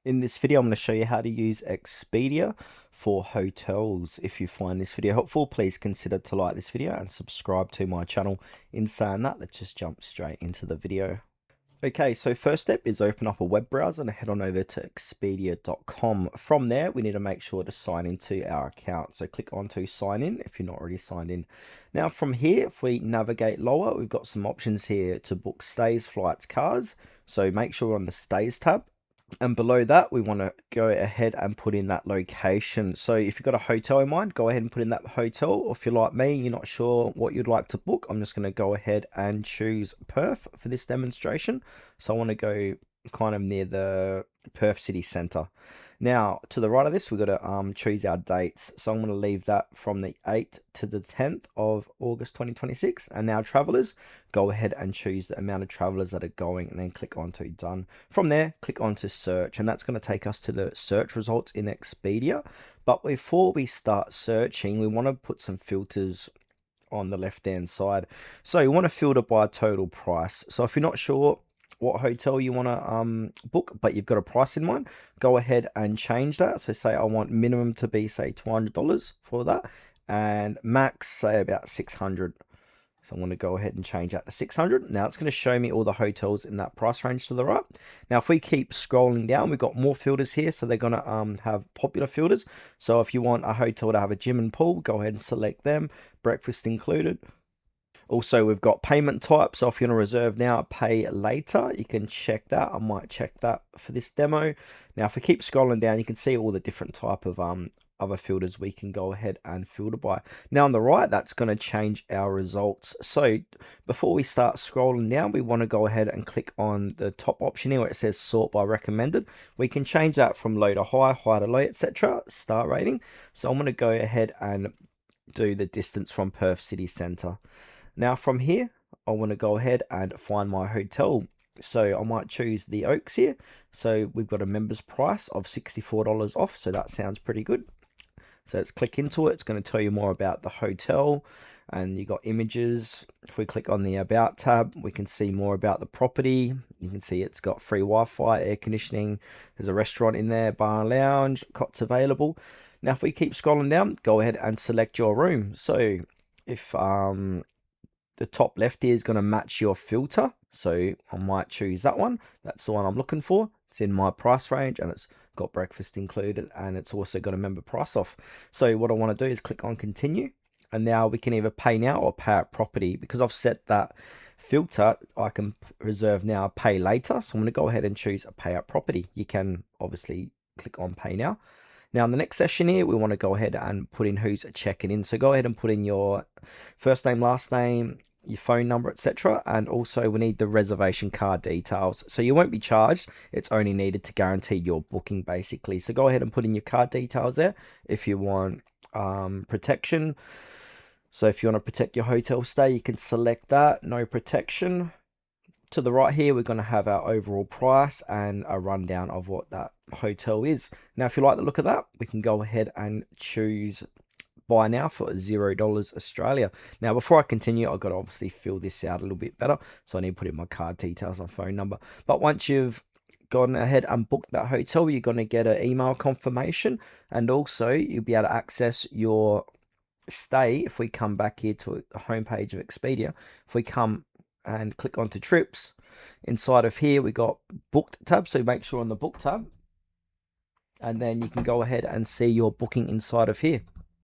In this video, I'm going to show you how to use Expedia for hotels. If you find this video helpful, please consider to like this video and subscribe to my channel. In saying that, let's just jump straight into the video. Okay, so first step is open up a web browser and head on over to expedia.com. From there, we need to make sure to sign into our account. So click on to sign in if you're not already signed in. Now from here, if we navigate lower, we've got some options here to book stays, flights, cars. So make sure we're on the stays tab. And below that, we want to go ahead and put in that location. So if you've got a hotel in mind, go ahead and put in that hotel. Or if you're like me, you're not sure what you'd like to book, I'm just going to go ahead and choose Perth for this demonstration. So I want to go kind of near the Perth city centre. Now, to the right of this, we've got to choose our dates. So I'm going to leave that from the 8th to the 10th of August 2026. And now travelers, go ahead and choose the amount of travelers that are going and then click on to done. From there, click on to search, and that's going to take us to the search results in Expedia. But before we start searching, we want to put some filters on the left hand side. So you want to filter by total price. So if you're not sure what hotel you want to book, but you've got a price in mind, go ahead and change that. So say I want minimum to be say $200 for that, and max say about 600. So I'm going to go ahead and change that to 600. Now it's going to show me all the hotels in that price range to the right. Now if we keep scrolling down, we've got more filters here. So they're going to have popular filters. So if you want a hotel to have a gym and pool, go ahead and select them. Breakfast included. Also, we've got payment type. So if you want to reserve now, pay later, you can check that. I might check that for this demo. Now, if we keep scrolling down, you can see all the different type of other filters we can go ahead and filter by. Now on the right, that's going to change our results. So before we start scrolling down, we want to go ahead and click on the top option here where it says sort by recommended. We can change that from low to high, high to low, etc. Star rating. So I'm going to go ahead and do the distance from Perth city centre. Now from here, I want to go ahead and find my hotel. So I might choose the Oaks here. So we've got a member's price of $64 off. So that sounds pretty good. So let's click into it. It's going to tell you more about the hotel, and you got images. If we click on the About tab, we can see more about the property. You can see it's got free Wi-Fi, air conditioning. There's a restaurant in there, bar and lounge, cots available. Now, if we keep scrolling down, go ahead and select your room. So if the top left here is going to match your filter, so I might choose that one. That's the one I'm looking for. It's in my price range and it's got breakfast included, and it's also got a member price off. So what I want to do is click on continue, and now we can either pay now or pay at property. Because I've set that filter, I can reserve now, pay later. So I'm going to go ahead and choose a pay at property. You can obviously click on pay now. Now in the next session here, we want to go ahead and put in who's checking in. So go ahead and put in your first name, last name, your phone number, etc. And also we need the reservation card details. So you won't be charged. It's only needed to guarantee your booking basically. So go ahead and put in your card details there if you want protection. So if you want to protect your hotel stay, you can select that, no protection. To the right here, we're going to have our overall price and a rundown of what that hotel is. Now, if you like the look of that, we can go ahead and choose buy now for $0 Australia. Now, before I continue, I've got to obviously fill this out a little bit better. So I need to put in my card details and phone number. But once you've gone ahead and booked that hotel, you're going to get an email confirmation. And also, you'll be able to access your stay. If we come back here to the homepage of Expedia, if we come and click onto trips, inside of here we got booked tab, so make sure on the book tab, and then you can go ahead and see your booking inside of here.